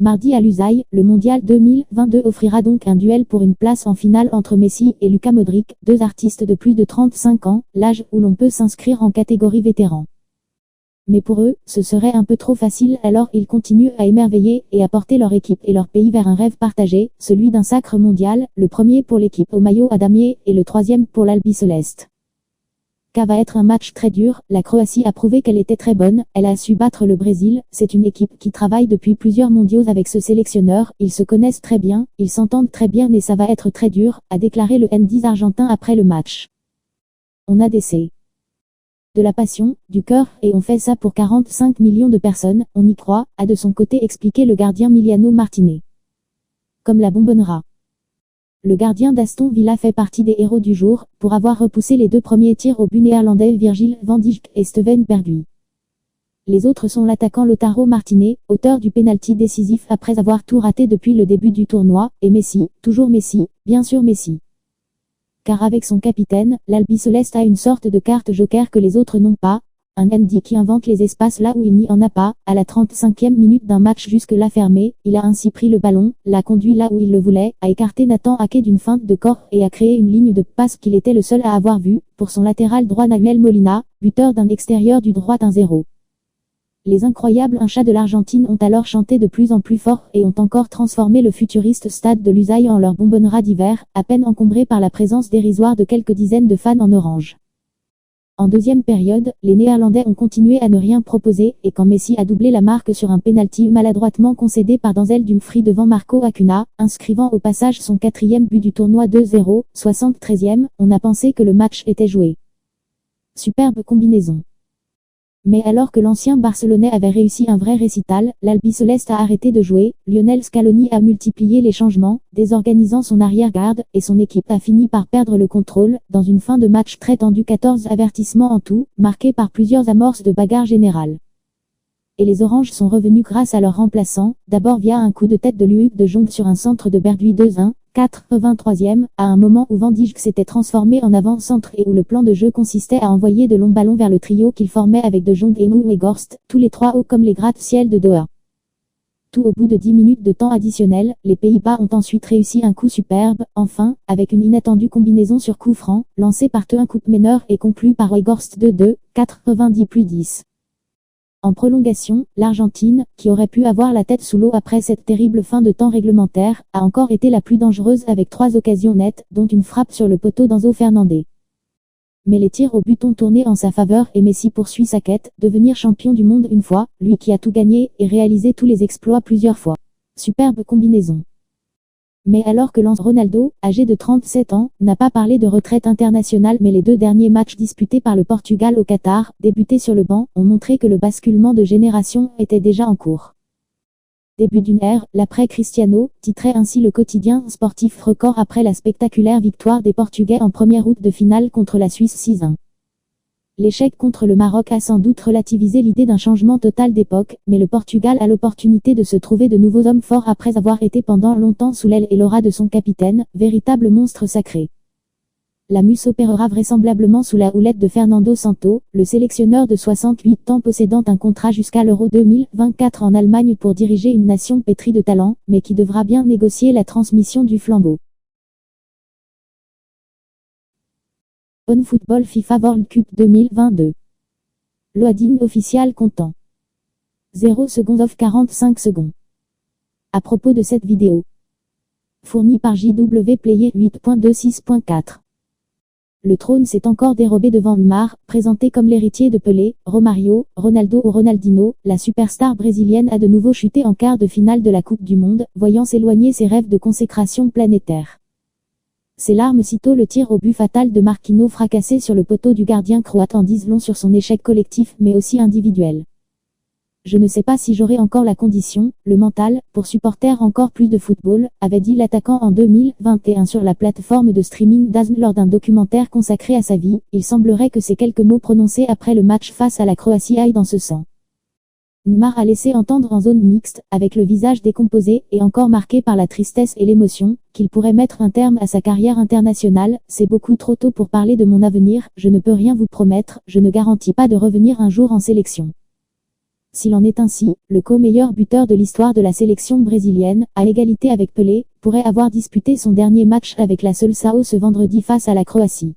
Mardi à Lusail, le Mondial 2022 offrira donc un duel pour une place en finale entre Messi et Luka Modric, deux artistes de plus de 35 ans, l'âge où l'on peut s'inscrire en catégorie vétéran. Mais pour eux, ce serait un peu trop facile, alors ils continuent à émerveiller et à porter leur équipe et leur pays vers un rêve partagé, celui d'un sacre mondial, le premier pour l'équipe au maillot à damier et le troisième pour l'Albiceleste. Ça va être un match très dur, la Croatie a prouvé qu'elle était très bonne, elle a su battre le Brésil, c'est une équipe qui travaille depuis plusieurs mondiaux avec ce sélectionneur, ils se connaissent très bien, ils s'entendent très bien mais ça va être très dur, a déclaré le N10 argentin après le match. On a de la passion, du cœur, et on fait ça pour 45 millions de personnes, on y croit, a de son côté expliqué le gardien Emiliano Martinez. Comme la bonbonnera. Le gardien d'Aston Villa fait partie des héros du jour, pour avoir repoussé les deux premiers tirs au but néerlandais Virgil van Dijk et Steven Bergwijn. Les autres sont l'attaquant Lautaro Martinez, auteur du pénalty décisif après avoir tout raté depuis le début du tournoi, et Messi, toujours Messi, bien sûr Messi. Car avec son capitaine, l'Albiceleste a une sorte de carte joker que les autres n'ont pas, un Andy qui invente les espaces là où il n'y en a pas, à la 35e minute d'un match jusque-là fermé, il a ainsi pris le ballon, l'a conduit là où il le voulait, a écarté Nathan Ake d'une feinte de corps et a créé une ligne de passe qu'il était le seul à avoir vue, pour son latéral droit Nahuel Molina, buteur d'un extérieur du droit 1-0. Les incroyables hinchas de l'Argentine ont alors chanté de plus en plus fort et ont encore transformé le futuriste stade de Lusail en leur bonbonnera d'hiver, à peine encombré par la présence dérisoire de quelques dizaines de fans en orange. En deuxième période, les Néerlandais ont continué à ne rien proposer, et quand Messi a doublé la marque sur un pénalty maladroitement concédé par Denzel Dumfries devant Marco Acuna, inscrivant au passage son 4e but du tournoi 2-0, 73e, on a pensé que le match était joué. Superbe combinaison. Mais alors que l'ancien Barcelonais avait réussi un vrai récital, l'Albiceleste a arrêté de jouer, Lionel Scaloni a multiplié les changements, désorganisant son arrière-garde, et son équipe a fini par perdre le contrôle, dans une fin de match très tendue 14 avertissements en tout, marqués par plusieurs amorces de bagarre générale. Et les Oranges sont revenus grâce à leur remplaçant, d'abord via un coup de tête de Luuk de Jong sur un centre de Bergwijn 2-1, 83e, à un moment où Van Dijk s'était transformé en avant-centre et où le plan de jeu consistait à envoyer de longs ballons vers le trio qu'il formait avec de Jong et Weghorst, tous les trois hauts comme les gratte-ciel de Doha. Tout au bout de 10 minutes de temps additionnel, les Pays-Bas ont ensuite réussi un coup superbe, enfin, avec une inattendue combinaison sur coup franc, lancée par Teun Koopmeiners et conclue par Weghorst 2-2, 90+10. En prolongation, l'Argentine, qui aurait pu avoir la tête sous l'eau après cette terrible fin de temps réglementaire, a encore été la plus dangereuse avec 3 occasions nettes, dont une frappe sur le poteau d'Enzo Fernandez. Mais les tirs au but ont tourné en sa faveur et Messi poursuit sa quête, devenir champion du monde une fois, lui qui a tout gagné et réalisé tous les exploits plusieurs fois. Superbe combinaison. Mais alors que Ronaldo, âgé de 37 ans, n'a pas parlé de retraite internationale mais les 2 derniers matchs disputés par le Portugal au Qatar, débutés sur le banc, ont montré que le basculement de génération était déjà en cours. Début d'une ère, l'après Cristiano, titrait ainsi le quotidien sportif Record après la spectaculaire victoire des Portugais en première route de finale contre la Suisse 6-1. L'échec contre le Maroc a sans doute relativisé l'idée d'un changement total d'époque, mais le Portugal a l'opportunité de se trouver de nouveaux hommes forts après avoir été pendant longtemps sous l'aile et l'aura de son capitaine, véritable monstre sacré. La mue opérera vraisemblablement sous la houlette de Fernando Santos, le sélectionneur de 68 ans possédant un contrat jusqu'à l'Euro 2024 en Allemagne pour diriger une nation pétrie de talent, mais qui devra bien négocier la transmission du flambeau. OneFootball FIFA World Cup 2022. Loading official comptant 0 secondes off 45 secondes. À propos de cette vidéo. Fournie par JW Player 8.26.4. Le trône s'est encore dérobé devant Neymar, présenté comme l'héritier de Pelé, Romario, Ronaldo ou Ronaldinho, la superstar brésilienne a de nouveau chuté en quart de finale de la Coupe du Monde, voyant s'éloigner ses rêves de consécration planétaire. Ses larmes sitôt le tir au but fatal de Marquinhos fracassé sur le poteau du gardien croate en disent long sur son échec collectif mais aussi individuel. Je ne sais pas si j'aurai encore la condition, le mental, pour supporter encore plus de football, avait dit l'attaquant en 2021 sur la plateforme de streaming DAZN lors d'un documentaire consacré à sa vie. Il semblerait que ces quelques mots prononcés après le match face à la Croatie aillent dans ce sens. Neymar a laissé entendre en zone mixte, avec le visage décomposé et encore marqué par la tristesse et l'émotion, qu'il pourrait mettre un terme à sa carrière internationale. C'est beaucoup trop tôt pour parler de mon avenir, je ne peux rien vous promettre, je ne garantis pas de revenir un jour en sélection. S'il en est ainsi, le co-meilleur buteur de l'histoire de la sélection brésilienne, à égalité avec Pelé, pourrait avoir disputé son dernier match avec la Seleção ce vendredi face à la Croatie.